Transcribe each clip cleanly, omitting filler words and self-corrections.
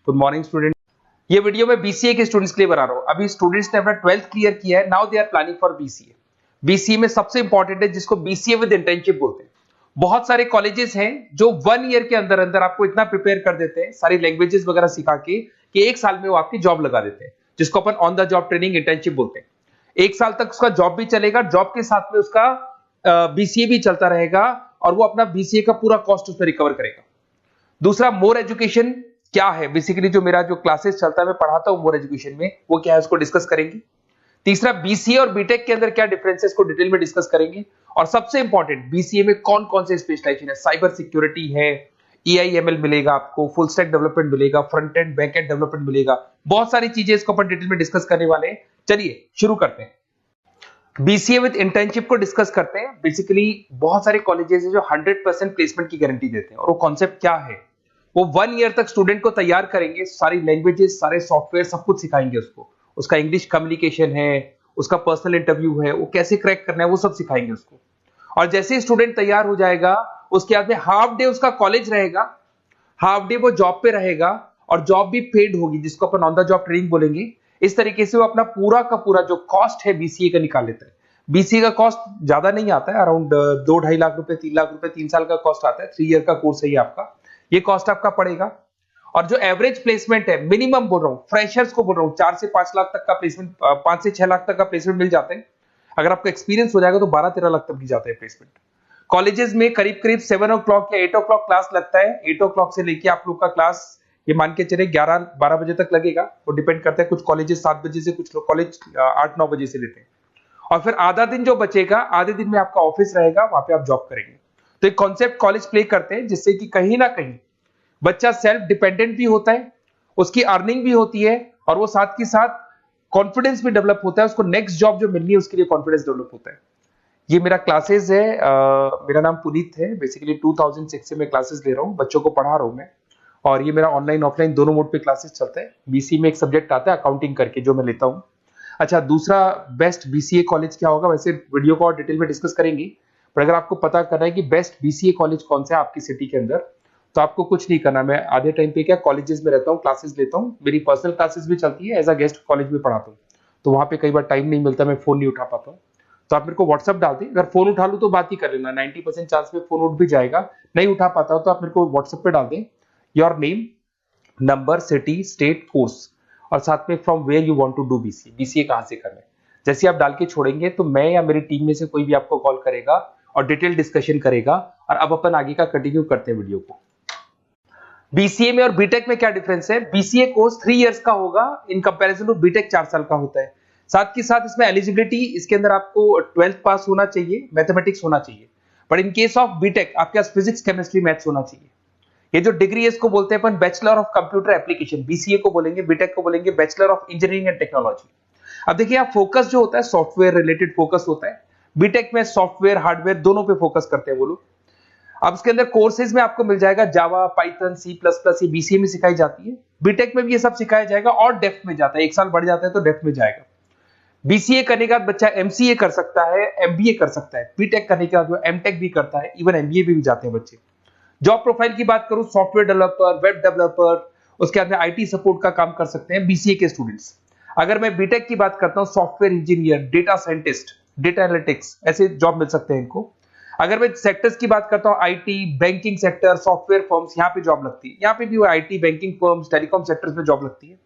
Good morning student. ये video मैं BCA के स्टूडेंट्स के लिए बना रहा हूँ। अभी स्टूडेंट्स ने अपना 12th क्लियर किया है, now they are planning for BCA. BCA में सबसे इंपॉर्टेंट है जिसको बीसीए विद इंटर्नशिप बोलते हैं। बहुत सारे कॉलेजेस हैं जो 1 ईयर के अंदर अंदर आपको इतना प्रिपेयर कर देते हैं, सारी लैंग्वेजेस वगैरह सिखा के, कि 1 साल में वो आपकी जॉब लगा देते हैं, जिसको अपन on the job training internship बोलते हैं। 1 साल तक उसका जॉब भी चलेगा, जॉब के साथ में उसका बीसीए भी चलता रहेगा और वो अपना बीसीए का पूरा कॉस्ट उसमें रिकवर करेगा। दूसरा, मोर एजुकेशन क्या है, बेसिकली जो मेरा जो क्लासेस चलता है मैं पढ़ाता हूं मोर एजुकेशन में, वो क्या है उसको डिस्कस करेंगे। तीसरा, बीसीए और बीटेक के अंदर क्या डिफरेंसेस को डिटेल में डिस्कस करेंगे। और सबसे इंपॉर्टेंट, बीसीए में कौन कौन से स्पेशलाइजेशन है, साइबर सिक्योरिटी है, एआईएमएल मिलेगा आपको, फुल स्टैक डेवलपमेंट मिलेगा, front end back and development मिलेगा, बहुत सारी चीजें इसको अपन डिटेल में डिस्कस करने वाले हैं। चलिए शुरू करते हैं। बीसीए विद इंटर्नशिप को डिस्कस करते हैं। बेसिकली बहुत सारे कॉलेजेस हैं जो 100% प्लेसमेंट की गारंटी देते हैं, और वो कॉन्सेप्ट क्या है, वो 1 ईयर तक स्टूडेंट को तैयार करेंगे, सारी लैंग्वेजेस, सारे सॉफ्टवेयर, सब कुछ सिखाएंगे उसको। उसका इंग्लिश कम्युनिकेशन है, उसका पर्सनल इंटरव्यू है, वो कैसे क्रैक करना है, वो सब सिखाएंगे उसको। और जैसे ही स्टूडेंट तैयार हो जाएगा, उसके बाद में हाफ डे उसका कॉलेज रहेगा, हाफ डे वो जॉब पे रहेगा, और जॉब भी पेड होगी, जिसको अपन ऑन द जॉब ट्रेनिंग बोलेंगे। इस तरीके से वो अपना पूरा का पूरा जो कॉस्ट है बीसीए का निकाल लेता है। बीसीए का कॉस्ट ज्यादा नहीं आता है, अराउंड 2-2.5 लाख रुपए, 3 लाख रुपए 3 साल का कॉस्ट आता है। 3 ईयर का कोर्स है ये आपका, ये कॉस्ट आपका पड़ेगा। और जो एवरेज प्लेसमेंट है, मिनिमम बोल रहा हूँ, फ्रेशर्स को बोल रहा हूँ, 4 से 5 लाख तक का प्लेसमेंट, 5 से 6 लाख तक का प्लेसमेंट मिल जाते हैं। अगर आपका एक्सपीरियंस हो जाएगा तो 12-13 लाख तक भी जाता है प्लेसमेंट। कॉलेजेस में करीब करीब 7 o'clock या 8 o'clock क्लास लगता है। 8 o'clock से लेके आप लोग का क्लास, ये मान के चले 11-12 बजे तक लगेगा। वो डिपेंड करता है, कुछ कॉलेजेस 7 बजे से, कुछ कॉलेज 8-9 बजे से लेते हैं। और फिर आधा दिन जो बचेगा, आधे दिन में आपका ऑफिस रहेगा, वहां पे आप जॉब करेंगे। तो एक कॉन्सेप्ट कॉलेज प्ले करते हैं, जिससे कि कहीं ना कहीं बच्चा सेल्फ डिपेंडेंट भी होता है, उसकी अर्निंग भी होती है, और वो साथ के साथ कॉन्फिडेंस भी डेवलप होता है। उसको नेक्स्ट जॉब जो मिलनी है उसके लिए कॉन्फिडेंस डेवलप होता है। ये मेरा क्लासेस है, मेरा नाम पुनीत है। बेसिकली 2006 से मैं क्लासेस ले रहा हूँ, बच्चों को पढ़ा रहा हूँ मैं। और ये मेरा ऑनलाइन ऑफलाइन दोनों मोड पे क्लासेस चलता है। बीसी में एक सब्जेक्ट आता है अकाउंटिंग करके, जो मैं लेता हूँ। अच्छा, दूसरा, बेस्ट बीसीए कॉलेज क्या होगा, वैसे वीडियो को और डिटेल में डिस्कस करेंगे। पर अगर आपको पता करना है कि बेस्ट बीसीए कॉलेज कौन सा है आपकी सिटी के अंदर, तो आपको कुछ नहीं करना। मैं आधे टाइम पे क्या कॉलेजेस में रहता हूँ, क्लासेस लेता हूँ, मेरी पर्सनल क्लासेस भी चलती है, एज अ गेस्ट कॉलेज में पढ़ाता हूँ। तो वहां पे कई बार टाइम नहीं मिलता, मैं फोन नहीं उठा पाता हूँ। तो आप मेरे को व्हाट्सअप डाल दें, अगर फोन उठा लूँ तो बात ही कर लेना, 90% चांस में फोन उठ भी जाएगा। नहीं उठा पाता हो तो आप मेरे को व्हाट्सएप पे डाल दें, your name, number, city, state, course, और साथ में from where you want to do BCA, BCA कहां से करना है। जैसे आप डाल के छोड़ेंगे तो मैं या मेरी टीम में से कोई भी आपको कॉल करेगा और डिटेल डिस्कशन करेगा। और अब अपन आगे का कंटिन्यू करते हैं वीडियो को। बीसीए में और बीटेक में क्या डिफरेंस है। बीसीए कोर्स 3 इयर्स का होगा, इन कंपैरिजन टू बीटेक 4 साल का होता है। साथ के साथ इसमें एलिजिबिलिटी, इसके अंदर आपको 12th पास होना चाहिए, मैथमेटिक्स होना चाहिए। But in case of BTech आपके पास फिजिक्स, केमिस्ट्री, मैथ्स होना चाहिए। ये जो डिग्री है इसको बोलते हैं अपन bachelor of computer application. BCA को बोलेंगे, बीटेक को बोलेंगे bachelor of engineering and technology. अब देखिए, यहाँ फोकस जो होता है सॉफ्टवेयर रिलेटेड फोकस होता है। बीटेक में सॉफ्टवेयर, हार्डवेयर दोनों पे फोकस करते हैं वो लोग। अब इसके अंदर कोर्सेज में आपको मिल जाएगा जावा, पाइथन, C++, ये बीसीए में सिखाई जाती है। बीटेक में भी ये सब सिखाया जाएगा, और डेप्थ में जाता है, 1 साल बढ़ जाता है तो डेप्थ में जाएगा। बीसीए करने के बाद बच्चा एमसीए कर सकता है, एमबीए कर सकता है। बीटेक करने के बाद वो एमटेक भी करता है, इवन एमबीए भी जाते हैं बच्चे। जॉब प्रोफाइल की बात करूं, सॉफ्टवेयर डेवलपर, वेब डेवलपर, उसके बाद में आईटी सपोर्ट का काम कर सकते हैं बीसीए के स्टूडेंट्स। अगर मैं बीटेक की बात करता हूं, software engineer, data scientist, data analytics, ऐसे जॉब मिल सकते हैं इनको। अगर मैं सेक्टर्स की बात करता हूं, IT, banking sector, software firms, यहाँ पे जॉब लगती है। यहाँ पे भी IT, banking firms, telecom sectors में जॉब लगती है।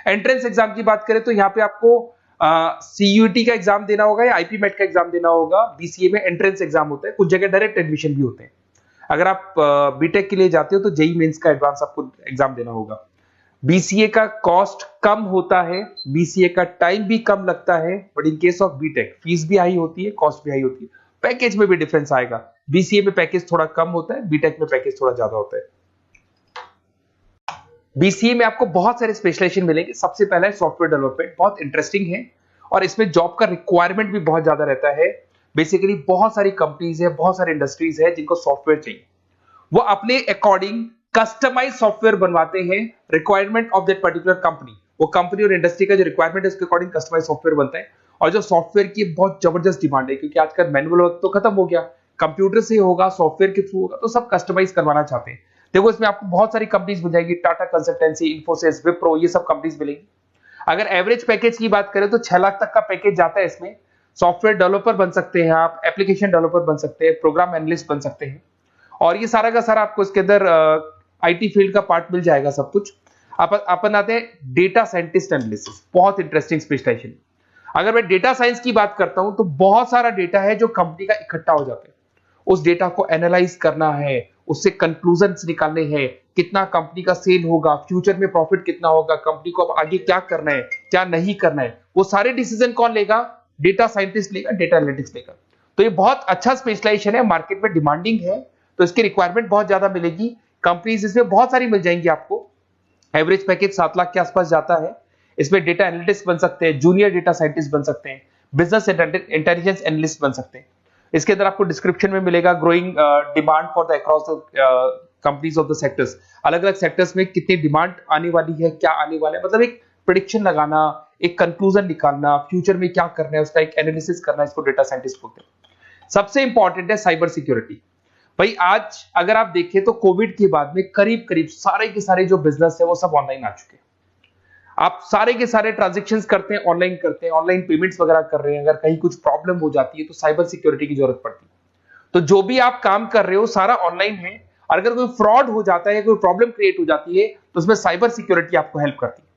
एंट्रेंस एग्जाम की बात करें तो यहाँ पे आपको सीयूईटी का एग्जाम देना होगा या आईपी मेट का एग्जाम देना होगा। बीसीए में एंट्रेंस एग्जाम होता है, कुछ जगह डायरेक्ट एडमिशन भी होते हैं। अगर आप बीटेक के लिए जाते हो तो जेई मेंस का एडवांस आपको एग्जाम देना होगा। बीसीए का कॉस्ट कम होता है, बीसीए का टाइम भी कम लगता है। But in case of BTech fees भी हाई होती है, कॉस्ट भी हाई होती है, पैकेज में भी डिफरेंस आएगा। बीसीए में पैकेज थोड़ा कम होता है, बीटेक में पैकेज थोड़ा ज्यादा होता है। बीसीए में आपको बहुत सारे स्पेशलाइजेशन मिलेंगे। सबसे पहला है सॉफ्टवेयर डेवलपमेंट, बहुत इंटरेस्टिंग है, और इसमें जॉब का रिक्वायरमेंट भी बहुत ज्यादा रहता है। बेसिकली बहुत सारी कंपनीज है, बहुत सारी इंडस्ट्रीज है जिनको सॉफ्टवेयर चाहिए। वो अपने अकॉर्डिंग कस्टमाइज सॉफ्टवेयर बनवाते हैं, requirement of that particular company. वो कंपनी और इंडस्ट्री का जो रिक्वायरमेंट है उसके अकॉर्डिंग कस्टमाइज सॉफ्टवेयर बनता है। और जो सॉफ्टवेयर की बहुत जबरदस्त डिमांड है, क्योंकि आजकल मैनुअल वर्क तो खत्म हो गया, कंप्यूटर से होगा, सॉफ्टवेयर के थ्रू होगा, तो सब कस्टमाइज करवाना चाहते हैं। देखो इसमें आपको बहुत सारी कंपनीज मिल जाएगी, टाटा कंसल्टेंसी, इन्फोसिस, विप्रो, ये सब कंपनीज मिलेगी। अगर एवरेज पैकेज की बात करें तो 6 लाख तक का पैकेज जाता है इसमें। सॉफ्टवेयर डेवलपर बन सकते हैं आप, एप्लीकेशन डेवलपर बन सकते हैं, प्रोग्राम एनालिस्ट बन सकते हैं, और ये सारा का सारा आपको इसके अंदर आईटी फील्ड का पार्ट मिल जाएगा सब कुछ। अपन आते हैं डेटा साइंटिस्ट एनालिसिस, बहुत इंटरेस्टिंग स्पेशलाइजेशन। अगर मैं डेटा साइंस की बात करता हूं तो बहुत सारा डेटा है जो कंपनी का इकट्ठा हो जाता है, उस डेटा को एनालाइज करना है, उससे कंक्लूजन्स निकालने हैं, कितना कंपनी का सेल होगा, फ्यूचर में प्रॉफिट कितना होगा, कंपनी को अब आगे क्या करना है, क्या नहीं करना है, वो सारे डिसीजन कौन लेगा? डेटा साइंटिस्ट लेगा, डेटा एनालिटिक्स लेगा। तो ये बहुत अच्छा स्पेशलाइजेशन है, मार्केट में डिमांडिंग है, तो इसकी रिक्वायरमेंट बहुत ज्यादा मिलेगी। कंपनीज इसमें बहुत सारी मिल जाएंगी आपको। एवरेज पैकेज 7 लाख के आसपास जाता है। इसमें डेटा एनालिटिस्ट बन सकते हैं, जूनियर डेटा साइंटिस्ट बन सकते हैं, बिजनेस इंटेलिजेंस एनालिस्ट बन सकते हैं। इसके अंदर आपको डिस्क्रिप्शन में मिलेगा growing demand for the across the companies of the sectors. अलग अलग सेक्टर्स में कितनी डिमांड आने वाली है, क्या आने वाला है, मतलब एक प्रेडिक्शन लगाना, एक कंक्लूजन निकालना, फ्यूचर में क्या करना है उसका एक एनालिसिस करना, इसको डेटा साइंटिस्ट बोलते हैं। सबसे इंपॉर्टेंट है साइबर सिक्योरिटी। भाई आज अगर आप देखें तो कोविड के बाद में करीब करीब सारे के सारे जो बिजनेस है वो सब ऑनलाइन आ चुके हैं। आप सारे के सारे ट्रांजैक्शंस करते हैं, ऑनलाइन करते हैं, ऑनलाइन पेमेंट्स वगैरह कर रहे हैं। अगर कहीं कुछ प्रॉब्लम हो जाती है तो साइबर सिक्योरिटी की जरूरत पड़ती है। तो जो भी आप काम कर रहे हो सारा ऑनलाइन है, और अगर कोई फ्रॉड हो जाता है, कोई प्रॉब्लम क्रिएट हो जाती है, तो उसमें साइबर सिक्योरिटी आपको हेल्प करती है।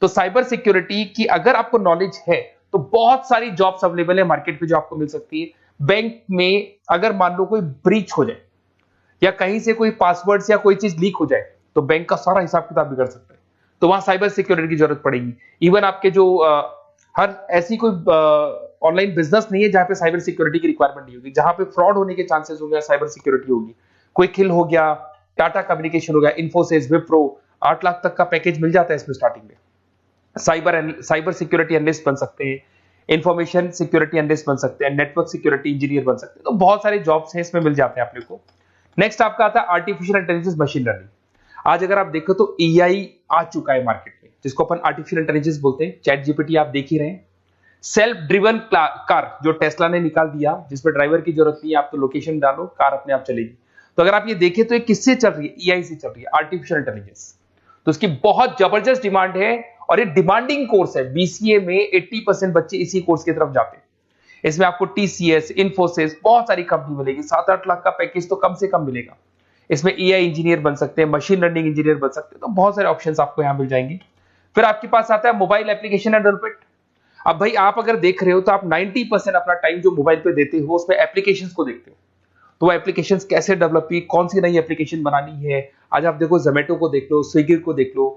तो साइबर सिक्योरिटी की अगर आपको नॉलेज है तो बहुत सारी जॉब्स अवेलेबल है मार्केट में जो आपको मिल सकती है। बैंक में अगर मान लो कोई ब्रीच हो जाए या कहीं से कोई पासवर्ड्स या कोई चीज लीक हो जाए तो बैंक का सारा हिसाब किताब बिगड़ सकता है, तो वहां साइबर सिक्योरिटी की जरूरत पड़ेगी। इवन आपके जो हर ऐसी कोई ऑनलाइन बिजनेस नहीं है जहां पे साइबर सिक्योरिटी की रिक्वायरमेंट नहीं होगी, जहां पे फ्रॉड होने के चांसेस होंगे, साइबर सिक्योरिटी होगी। क्विक हिल हो गया, टाटा कम्युनिकेशन हो गया, इन्फोसिस, विप्रो, 8 लाख तक का पैकेज मिल जाता है इसमें स्टार्टिंग में। साइबर सिक्योरिटी एनालिस्ट बन सकते हैं, इंफॉर्मेशन सिक्योरिटी एनालिस्ट बन सकते हैं, नेटवर्क सिक्योरिटी इंजीनियर बन सकते हैं। तो बहुत सारे जॉब्स हैं इसमें मिल जाते हैं अपने को। नेक्स्ट आपका आता है आर्टिफिशियल इंटेलिजेंस, मशीन लर्निंग। आज अगर आप देखो तो एआई आ चुका है मार्केट में, जिसको अपन आर्टिफिशियल इंटेलिजेंस बोलते हैं। चैट जीपीटी आप देख ही रहे हैं। सेल्फ ड्रिवन कार जो टेस्ला ने निकाल दिया, जिसमें ड्राइवर की जरूरत नहीं है, आप तो लोकेशन डालो, कार अपने आप चलेगी। तो अगर आप ये देखें तो ये किससे चल रही है? एआई से चल रही है, आर्टिफिशियल इंटेलिजेंस। तो इसकी बहुत जबरदस्त डिमांड है, और ये डिमांडिंग कोर्स है। बीसीए में 80% बच्चे इसी कोर्स की तरफ जाते हैं। इसमें आपको टीसीएस, इन्फोसिस, बहुत सारी कंपनी मिलेगी। 7-8 लाख का पैकेज तो कम से कम मिलेगा। इसमें एआई इंजीनियर बन सकते हैं, मशीन लर्निंग इंजीनियर बन सकते हैं। तो बहुत सारे ऑप्शंस आपको यहां मिल जाएंगे। फिर आपके पास आता है मोबाइल एप्लीकेशन डेवलपमेंट। अब भाई आप अगर देख रहे हो तो आप 90% अपना टाइम जो मोबाइल पे देते हो उसमें एप्लीकेशंस को देखते हो। तो वो एप्लीकेशंस कैसे डेवलप की, कौन सी नई एप्लीकेशन बनानी है। आज आप देखो जोमेटो को देख लो, स्विगी को देख लो,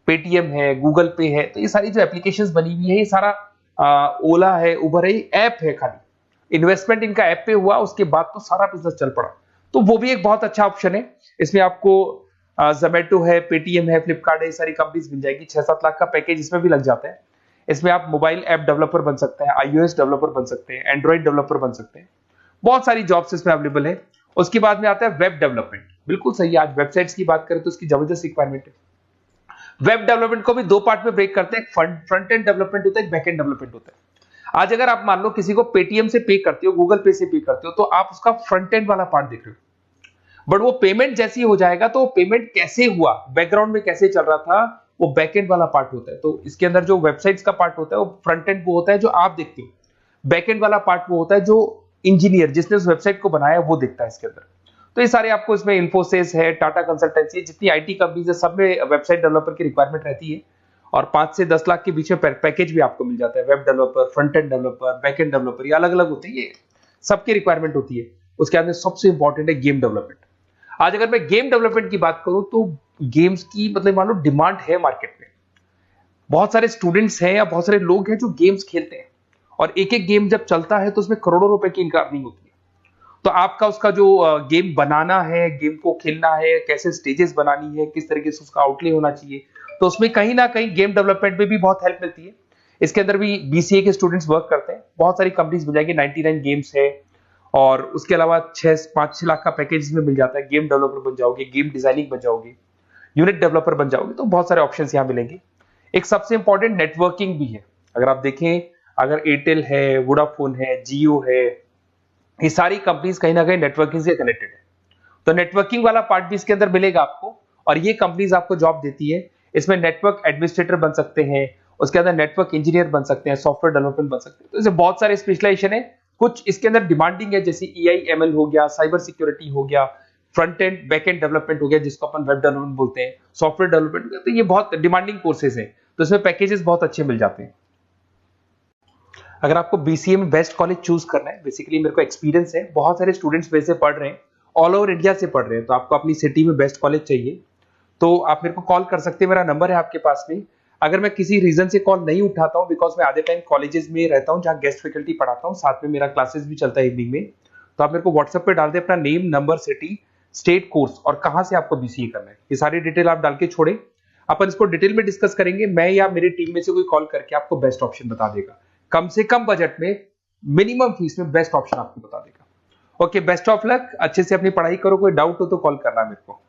पेटीएम है, गूगल पे है। तो ये सारी जो एप्लीकेशंस बनी हुई है, ये सारा ओला है, उबर है, ऐप है। खाली इन्वेस्टमेंट इनका ऐप पे हुआ, उसके बाद तो सारा बिजनेस चल पड़ा। तो वो भी एक बहुत अच्छा ऑप्शन है। इसमें आपको जोमेटो है, पेटीएम है, फ्लिपकार्ट है, ये सारी कंपनीज मिल जाएगी। 6-7 लाख का पैकेज इसमें भी लग जाता है। इसमें आप मोबाइल ऐप डेवलपर बन सकते हैं, आईओएस डेवलपर बन सकते हैं, एंड्रॉइड डेवलपर बन सकते हैं। बहुत सारी जॉब्स इसमें अवेलेबल है। उसके बाद में आता है वेब डेवलपमेंट। बिल्कुल सही है, आज वेबसाइट्स की बात करें तो उसकी जबरदस्त रिक्वायरमेंट है। वेब डेवलपमेंट को भी 2 पार्ट में ब्रेक करते हैं। फ्रंट एंड डेवलपमेंट होता है, बैक एंड डेवलपमेंट होता है। आज अगर आप मान लो किसी को पेटीएम से पे करते हो, गूगल पे से पे करते हो, तो आप उसका फ्रंट एंड वाला पार्ट देख रहे हो। बट वो पेमेंट जैसी हो जाएगा तो पेमेंट कैसे हुआ, बैकग्राउंड में कैसे चल रहा था, वो बैकएंड वाला पार्ट होता है। तो इसके अंदर जो वेबसाइट्स का पार्ट होता है वो फ्रंट एंड वो होता है जो आप देखते हो। बैकएंड वाला पार्ट वो होता है जो इंजीनियर जिसने उस वेबसाइट को बनाया वो देखता है इसके अंदर। तो ये सारे आपको इसमें इन्फोसिस है, टाटा कंसल्टेंसी, जितनी आईटी कंपनीज है, सब में वेबसाइट डेवलपर की रिक्वायरमेंट रहती है। और 5 से 10 लाख के बीच में पैकेज भी आपको मिल जाता है। Web developer, front end developer, back end developer, ये अलग अलग होते हैं, ये सबकी रिक्वायरमेंट होती है। उसके अंदर सबसे इंपॉर्टेंट है गेम डेवलपमेंट। आज अगर मैं गेम डेवलपमेंट की बात करूं तो गेम्स की मतलब मान लो डिमांड है मार्केट में। बहुत सारे स्टूडेंट्स हैं या बहुत सारे लोग हैं जो गेम्स खेलते हैं, और एक एक गेम जब चलता है तो उसमें करोड़ों रुपए की इनकम अर्निंग होती है। तो आपका उसका जो गेम बनाना है, गेम को खेलना है, कैसे स्टेजेस बनानी है, किस तरीके से उसका आउटले होना चाहिए, तो उसमें कहीं ना कहीं गेम डेवलपमेंट में भी बहुत हेल्प मिलती है। इसके अंदर भी बीसीए के स्टूडेंट्स वर्क करते हैं। बहुत सारी कंपनीज मिल जाएंगी, 99 गेम्स है, और उसके अलावा 5-6 लाख का पैकेज में मिल जाता है। गेम डेवलपर बन जाओगे, गेम डिजाइनिंग बन जाओगे, यूनिट डेवलपर बन जाओगे, तो बहुत सारे ऑप्शन यहाँ मिलेंगे। एक सबसे इंपॉर्टेंट नेटवर्किंग भी है। अगर आप देखें, अगर एयरटेल है, वोडाफोन है, जियो है, ये सारी कंपनीज कहीं ना कहीं नेटवर्किंग से कनेक्टेड है। तो नेटवर्किंग वाला पार्ट भी इसके अंदर मिलेगा आपको, और ये कंपनीज आपको जॉब देती है। इसमें नेटवर्क एडमिनिस्ट्रेटर बन सकते हैं, उसके अंदर नेटवर्क इंजीनियर बन सकते हैं, सॉफ्टवेयर डेवलपमेंट बन सकते हैं। तो इसे बहुत सारे स्पेशलाइजेशन है। कुछ इसके अंदर डिमांडिंग है, जैसे EI/ML हो गया, साइबर सिक्योरिटी हो गया, front end back and development हो गया जिसको अपन वेब डेवलपमेंट बोलते हैं, सॉफ्टवेयर डेवलपमेंट। तो ये बहुत डिमांडिंग कोर्सेज हैं, तो इसमें पैकेजेस बहुत अच्छे मिल जाते हैं। अगर आपको BCA में बेस्ट कॉलेज चूज करना है, बेसिकली मेरे को एक्सपीरियंस है, बहुत सारे स्टूडेंट्स वैसे पढ़ रहे हैं, ऑल ओवर इंडिया से पढ़ रहे हैं, तो आपको अपनी सिटी में बेस्ट कॉलेज चाहिए तो आप मेरे को कॉल कर सकते हैं, मेरा नंबर है आपके पास में। अगर मैं किसी रीजन से कॉल नहीं उठाता हूं, बिकॉज मैं आधे टाइम कॉलेजेस में रहता हूं जहां गेस्ट फैकल्टी पढ़ाता हूं, साथ में मेरा क्लासेस भी चलता है इवनिंग में, तो आप मेरे को व्हाट्सएप पे डाल दे अपना name, number, city, state, course और कहां से आपको BCA करना है, ये सारी डिटेल आप डाल के छोड़े। अपन इसको डिटेल में डिस्कस करेंगे, मैं या मेरी टीम में से कोई कॉल करके आपको बेस्ट ऑप्शन बता देगा, कम से कम बजट में, मिनिमम फीस में बेस्ट ऑप्शन आपको बता देगा। ओके, बेस्ट ऑफ लक, अच्छे से अपनी पढ़ाई करो, कोई डाउट हो तो कॉल करना मेरे को।